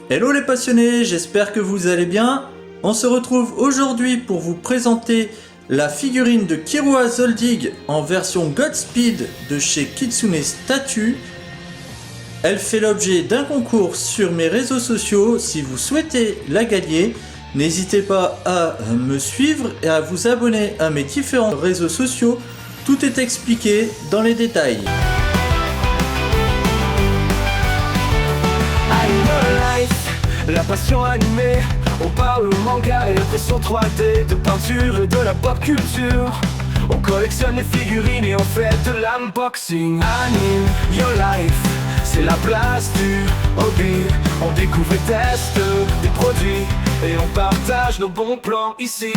Hello les passionnés, j'espère que vous allez bien. On se retrouve aujourd'hui pour vous présenter la figurine de Kirua Zoldyg en version Godspeed de chez Kitsune Statue. Elle fait l'objet d'un concours sur mes réseaux sociaux. Si vous souhaitez la gagner, n'hésitez pas à me suivre et à vous abonner à mes différents réseaux sociaux. Tout est expliqué dans les détails. La passion animée, on parle manga et impression 3D, de peinture et de la pop culture. On collectionne les figurines et on fait de l'unboxing. Anime your life, c'est la place du hobby. On découvre et teste des produits et on partage nos bons plans ici.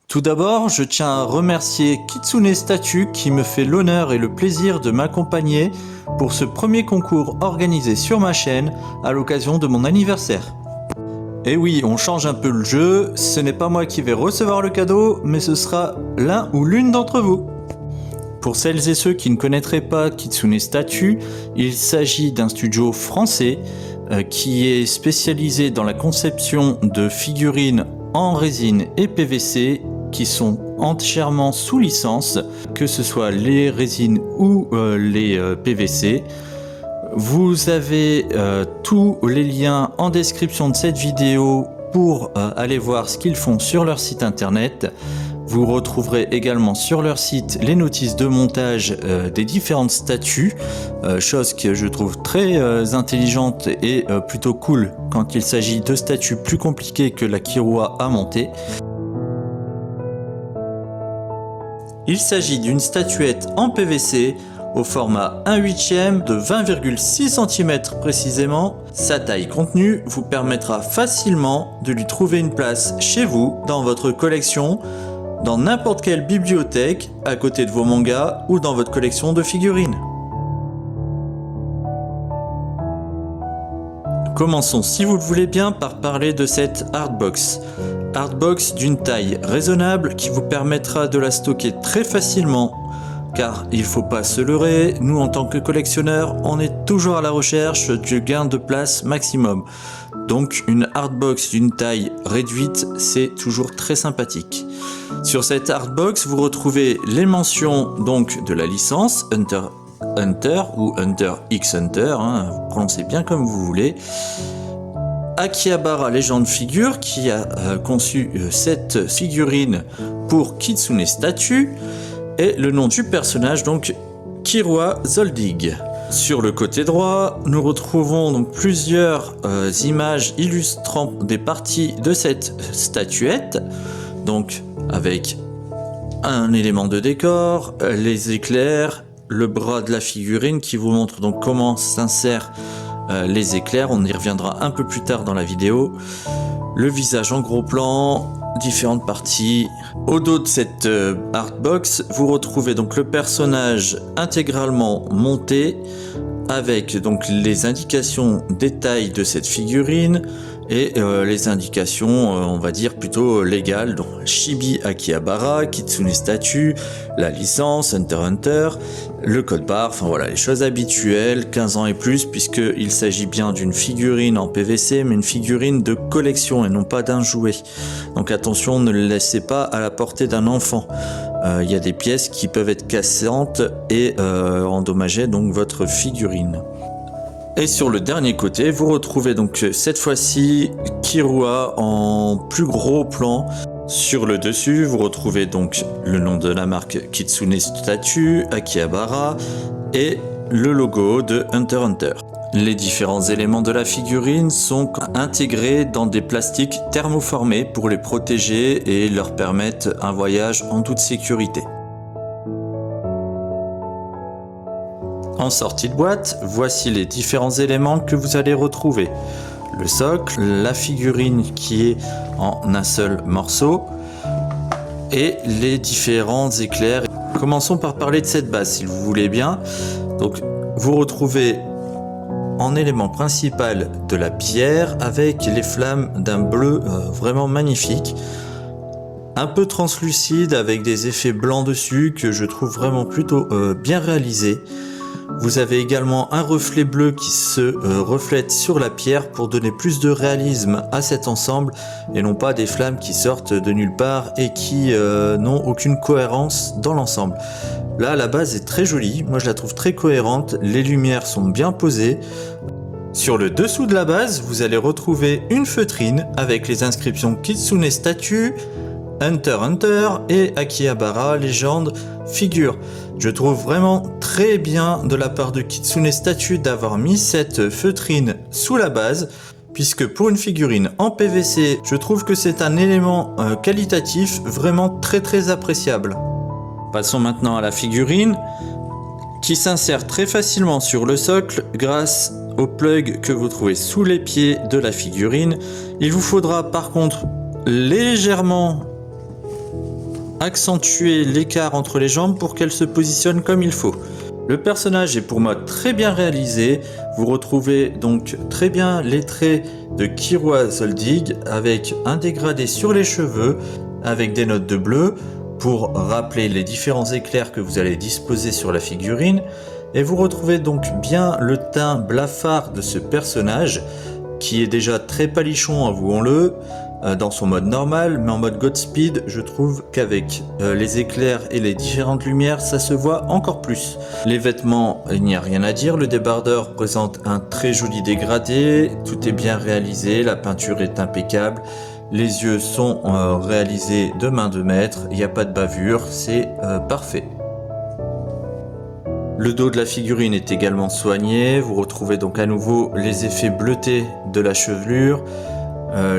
Tout d'abord, je tiens à remercier Kitsune Statue qui me fait l'honneur et le plaisir de m'accompagner pour ce premier concours organisé sur ma chaîne à l'occasion de mon anniversaire. Et oui, on change un peu le jeu, ce n'est pas moi qui vais recevoir le cadeau, mais ce sera l'un ou l'une d'entre vous. Pour celles et ceux qui ne connaîtraient pas Kitsune Statue, il s'agit d'un studio français qui est spécialisé dans la conception de figurines en résine et PVC qui sont entièrement sous licence, que ce soit les résines ou les PVC. Vous avez tous les liens en description de cette vidéo pour aller voir ce qu'ils font sur leur site internet. Vous retrouverez également sur leur site les notices de montage des différentes statues, chose que je trouve très intelligente et plutôt cool quand il s'agit de statues plus compliquées que la Kirua à monter. Il s'agit d'une statuette en PVC au format 1/8 de 20,6 cm précisément. Sa taille contenue vous permettra facilement de lui trouver une place chez vous, dans votre collection, dans n'importe quelle bibliothèque, à côté de vos mangas ou dans votre collection de figurines. Commençons, si vous le voulez bien, par parler de cette Artbox. Artbox d'une taille raisonnable qui vous permettra de la stocker très facilement, car il ne faut pas se leurrer, nous en tant que collectionneurs, on est toujours à la recherche du gain de place maximum. Donc une Artbox d'une taille réduite, c'est toujours très sympathique. Sur cette Artbox, vous retrouvez les mentions donc de la licence Hunter ou Hunter x Hunter, vous prononcez bien comme vous voulez. Akihabara Legend Figure qui a conçu cette figurine pour Kitsune Statue et le nom du personnage donc Kirua Zoldyg. Sur le côté droit, nous retrouvons donc plusieurs images illustrant des parties de cette statuette, donc avec un élément de décor, les éclairs, le bras de la figurine qui vous montre donc comment s'insèrent les éclairs, on y reviendra un peu plus tard dans la vidéo, le visage en gros plan, différentes parties. Au dos de cette Artbox, vous retrouvez donc le personnage intégralement monté avec donc les indications détails de cette figurine et les indications on va dire plutôt légales, donc Chibi Akihabara, Kitsune Statue, la licence Hunter x Hunter, le code barre, enfin voilà les choses habituelles, 15 ans et plus, puisqu'il s'agit bien d'une figurine en PVC mais une figurine de collection et non pas d'un jouet. Donc attention, ne le laissez pas à la portée d'un enfant. Il y a des pièces qui peuvent être cassantes et endommager donc votre figurine. Et sur le dernier côté, vous retrouvez donc cette fois-ci Kirua en plus gros plan. Sur le dessus, vous retrouvez donc le nom de la marque Kitsune Statue, Akihabara et le logo de Hunter x Hunter. Les différents éléments de la figurine sont intégrés dans des plastiques thermoformés pour les protéger et leur permettre un voyage en toute sécurité. En sortie de boîte, voici les différents éléments que vous allez retrouver. Le socle, la figurine qui est en un seul morceau et les différents éclairs. Commençons par parler de cette base si vous voulez bien. Donc vous retrouvez en élément principal de la pierre avec les flammes d'un bleu vraiment magnifique. un peu translucide avec des effets blancs dessus que je trouve vraiment plutôt bien réalisé. Vous avez également un reflet bleu qui se reflète sur la pierre pour donner plus de réalisme à cet ensemble et non pas des flammes qui sortent de nulle part et qui n'ont aucune cohérence dans l'ensemble. Là, la base est très jolie, moi je la trouve très cohérente, les lumières sont bien posées. Sur le dessous de la base, vous allez retrouver une feutrine avec les inscriptions Kitsune Statue, Hunter Hunter et Akihabara Légende Figure. Je trouve vraiment très bien de la part de Kitsune Statue d'avoir mis cette feutrine sous la base, puisque pour une figurine en PVC, je trouve que c'est un élément qualitatif vraiment très appréciable. Passons maintenant à la figurine, qui s'insère très facilement sur le socle grâce au plug que vous trouvez sous les pieds de la figurine. Il vous faudra par contre légèrement accentuer l'écart entre les jambes pour qu'elle se positionne comme il faut. Le personnage est pour moi très bien réalisé. Vous retrouvez donc très bien les traits de Kyrua Zoldyck avec un dégradé sur les cheveux avec des notes de bleu pour rappeler les différents éclairs que vous allez disposer sur la figurine. Et vous retrouvez donc bien le teint blafard de ce personnage qui est déjà très palichon, avouons-le, dans son mode normal, mais en mode Godspeed, je trouve qu'avec les éclairs et les différentes lumières, ça se voit encore plus. Les vêtements, il n'y a rien à dire, le débardeur présente un très joli dégradé, tout est bien réalisé, la peinture est impeccable, les yeux sont réalisés de main de maître, il n'y a pas de bavure, c'est parfait. Le dos de la figurine est également soigné, vous retrouvez donc à nouveau les effets bleutés de la chevelure,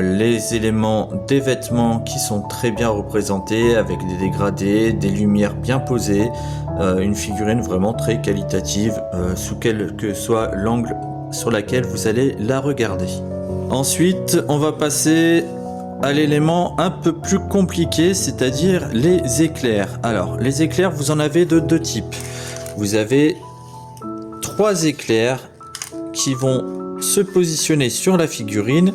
les éléments des vêtements qui sont très bien représentés avec des dégradés, des lumières bien posées, une figurine vraiment très qualitative sous quel que soit l'angle sur lequel vous allez la regarder. Ensuite, on va passer à l'élément un peu plus compliqué, c'est-à-dire les éclairs. Alors, les éclairs, vous en avez de deux types. Vous avez 3 éclairs qui vont se positionner sur la figurine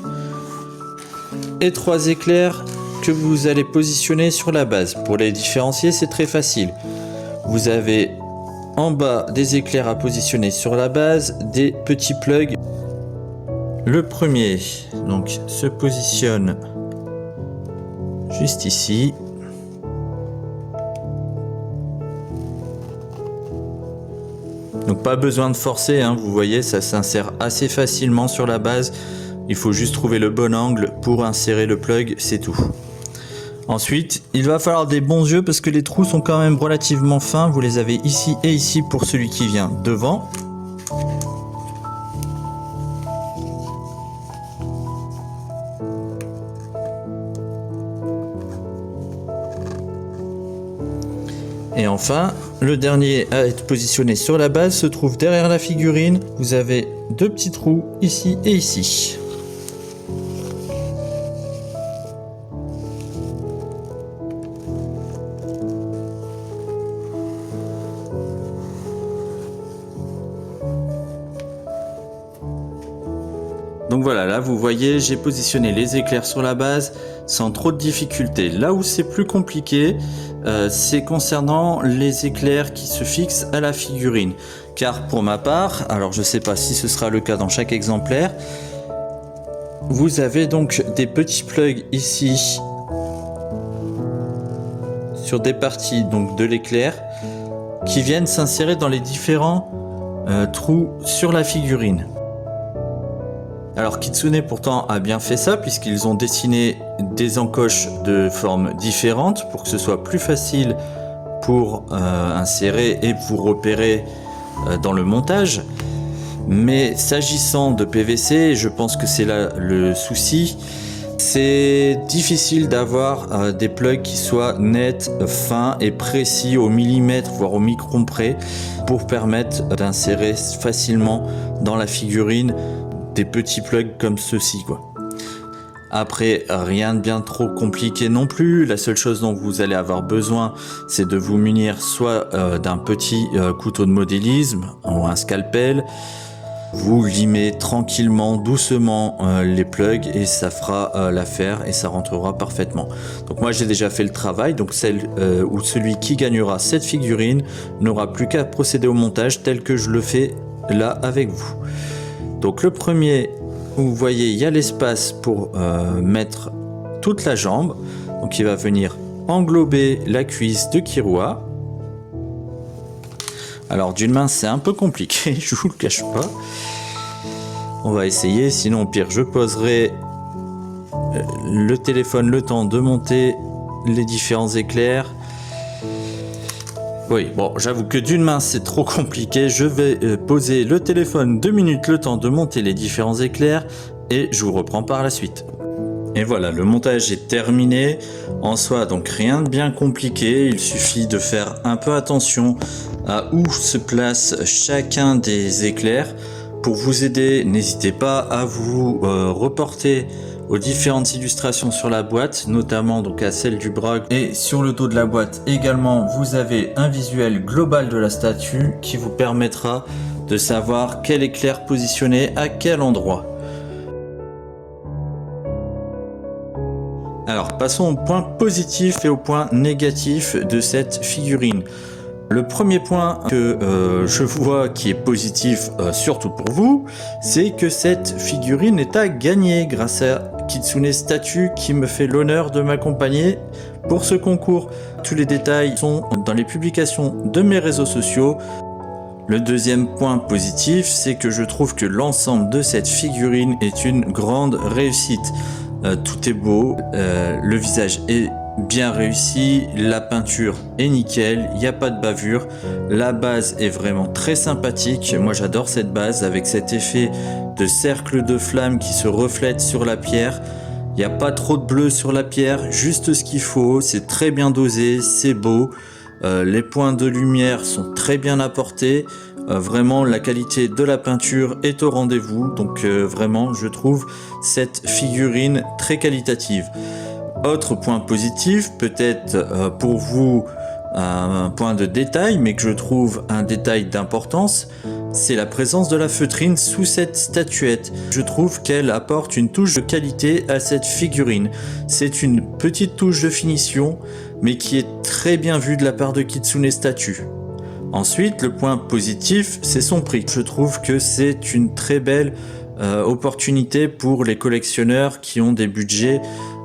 et 3 éclairs que vous allez positionner sur la base. Pour les différencier, c'est très facile. Vous avez en bas des éclairs à positionner sur la base, des petits plugs. Le premier donc se positionne juste ici. Donc pas besoin de forcer, hein, vous voyez, ça s'insère assez facilement sur la base. Il faut juste trouver le bon angle pour insérer le plug, c'est tout. Ensuite, il va falloir des bons yeux parce que les trous sont quand même relativement fins. Vous les avez ici et ici pour celui qui vient devant. Et enfin, le dernier à être positionné sur la base se trouve derrière la figurine. Vous avez 2 petits trous ici et ici. Donc voilà, là vous voyez, j'ai positionné les éclairs sur la base sans trop de difficultés. Là où c'est plus compliqué, c'est concernant les éclairs qui se fixent à la figurine. Car pour ma part, alors je ne sais pas si ce sera le cas dans chaque exemplaire, vous avez donc des petits plugs ici sur des parties donc de l'éclair qui viennent s'insérer dans les différents trous sur la figurine. Alors Kitsune pourtant a bien fait ça puisqu'ils ont dessiné des encoches de formes différentes pour que ce soit plus facile pour insérer et vous repérer dans le montage. Mais s'agissant de PVC, je pense que c'est là le souci, c'est difficile d'avoir des plugs qui soient nets, fins et précis au millimètre voire au micron près pour permettre d'insérer facilement dans la figurine des petits plugs comme ceci quoi. Après, rien de bien trop compliqué non plus. La seule chose dont vous allez avoir besoin, c'est de vous munir soit d'un petit couteau de modélisme ou un scalpel, Vous limez tranquillement, doucement les plugs et ça fera l'affaire et ça rentrera parfaitement. Donc moi j'ai déjà fait le travail, donc celle ou celui qui gagnera cette figurine n'aura plus qu'à procéder au montage tel que je le fais là avec vous. Donc le premier, vous voyez, il y a l'espace pour mettre toute la jambe, donc il va venir englober la cuisse de Kirua. Alors d'une main c'est un peu compliqué, je vous le cache pas. On va essayer, sinon au pire je poserai le téléphone le temps de monter les différents éclairs. Oui, bon, j'avoue que d'une main c'est trop compliqué. Je vais poser le téléphone 2 minutes le temps de monter les différents éclairs et je vous reprends par la suite. Et voilà, le montage est terminé. En soi, donc rien de bien compliqué. Il suffit de faire un peu attention à où se place chacun des éclairs. Pour vous aider, n'hésitez pas à vous reporter aux différentes illustrations sur la boîte, notamment donc à celle du bras. Et sur le dos de la boîte également, vous avez un visuel global de la statue qui vous permettra de savoir quel éclair positionner à quel endroit. Alors passons au point positif et au point négatif de cette figurine. Le premier point que je vois qui est positif, surtout pour vous, c'est que cette figurine est à gagner grâce à Kitsune Statue qui me fait l'honneur de m'accompagner pour ce concours. Tous les détails sont dans les publications de mes réseaux sociaux. Le deuxième point positif, c'est que je trouve que l'ensemble de cette figurine est une grande réussite. Tout est beau, le visage est bien réussi, la peinture est nickel, il n'y a pas de bavure, la base est vraiment très sympathique. Moi j'adore cette base avec cet effet de cercle de flamme qui se reflète sur la pierre. Il n'y a pas trop de bleu sur la pierre, juste ce qu'il faut, c'est très bien dosé, c'est beau. Les points de lumière sont très bien apportés. Vraiment la qualité de la peinture est au rendez-vous, donc vraiment je trouve cette figurine très qualitative. Autre point positif, peut-être pour vous un point de détail, mais que je trouve un détail d'importance, c'est la présence de la feutrine sous cette statuette. Je trouve qu'elle apporte une touche de qualité à cette figurine. C'est une petite touche de finition, mais qui est très bien vue de la part de Kitsune Statue. Ensuite, le point positif, c'est son prix. Je trouve que c'est une très belle opportunité pour les collectionneurs qui ont des budgets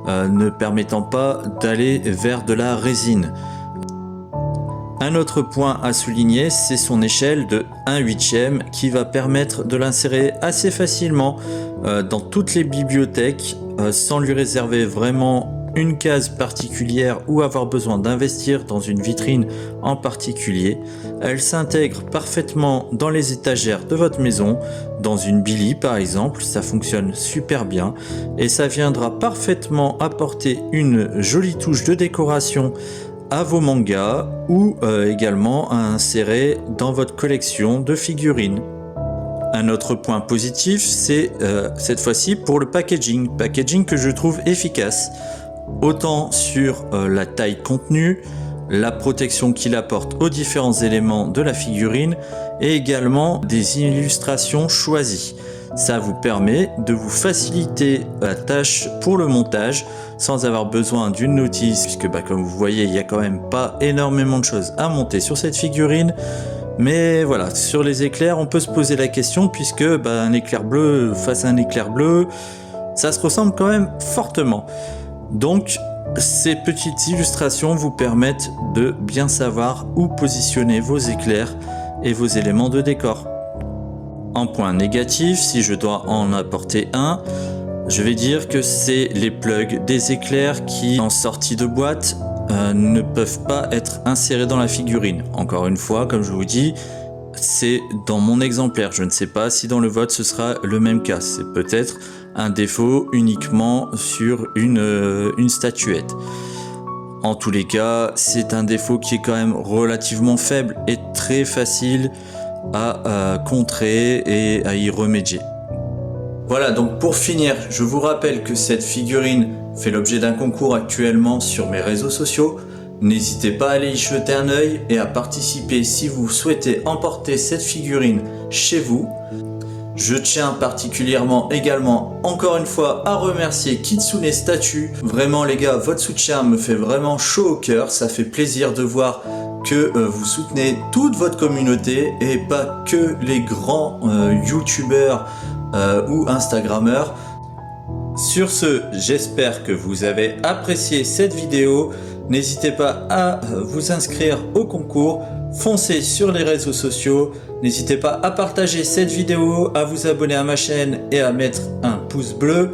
ne permettant pas d'aller vers de la résine. Un autre point à souligner, c'est son échelle de 1/8 qui va permettre de l'insérer assez facilement dans toutes les bibliothèques sans lui réserver vraiment une case particulière ou avoir besoin d'investir dans une vitrine en particulier. Elle s'intègre parfaitement dans les étagères de votre maison, dans une Billy par exemple, ça fonctionne super bien et ça viendra parfaitement apporter une jolie touche de décoration à vos mangas ou également à insérer dans votre collection de figurines. Un autre point positif, c'est cette fois-ci pour le packaging que je trouve efficace. Autant sur la taille contenue, la protection qu'il apporte aux différents éléments de la figurine et également des illustrations choisies. Ça vous permet de vous faciliter la tâche pour le montage sans avoir besoin d'une notice puisque comme vous voyez il n'y a quand même pas énormément de choses à monter sur cette figurine. Mais voilà, sur les éclairs on peut se poser la question puisque un éclair bleu face à un éclair bleu, ça se ressemble quand même fortement. Donc ces petites illustrations vous permettent de bien savoir où positionner vos éclairs et vos éléments de décor. En point négatif, si je dois en apporter un, je vais dire que c'est les plugs des éclairs qui, en sortie de boîte, ne peuvent pas être insérés dans la figurine. Encore une fois, comme je vous dis, c'est dans mon exemplaire. Je ne sais pas si dans le vôtre ce sera le même cas. C'est peut-être un défaut uniquement sur une statuette. En tous les cas, c'est un défaut qui est quand même relativement faible et très facile à contrer et à y remédier. Voilà, donc pour finir, je vous rappelle que cette figurine fait l'objet d'un concours actuellement sur mes réseaux sociaux. N'hésitez pas à aller y jeter un œil et à participer si vous souhaitez emporter cette figurine chez vous. Je tiens particulièrement également, encore une fois, à remercier Kitsune Statue. Vraiment les gars, votre soutien me fait vraiment chaud au cœur. Ça fait plaisir de voir que vous soutenez toute votre communauté et pas que les grands youtubeurs ou instagrammeurs. Sur ce, j'espère que vous avez apprécié cette vidéo. N'hésitez pas à vous inscrire au concours. Foncez sur les réseaux sociaux. N'hésitez pas à partager cette vidéo, à vous abonner à ma chaîne et à mettre un pouce bleu.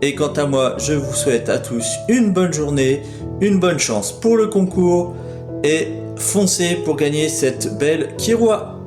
Et quant à moi, je vous souhaite à tous une bonne journée, une bonne chance pour le concours et foncez pour gagner cette belle Kiroi.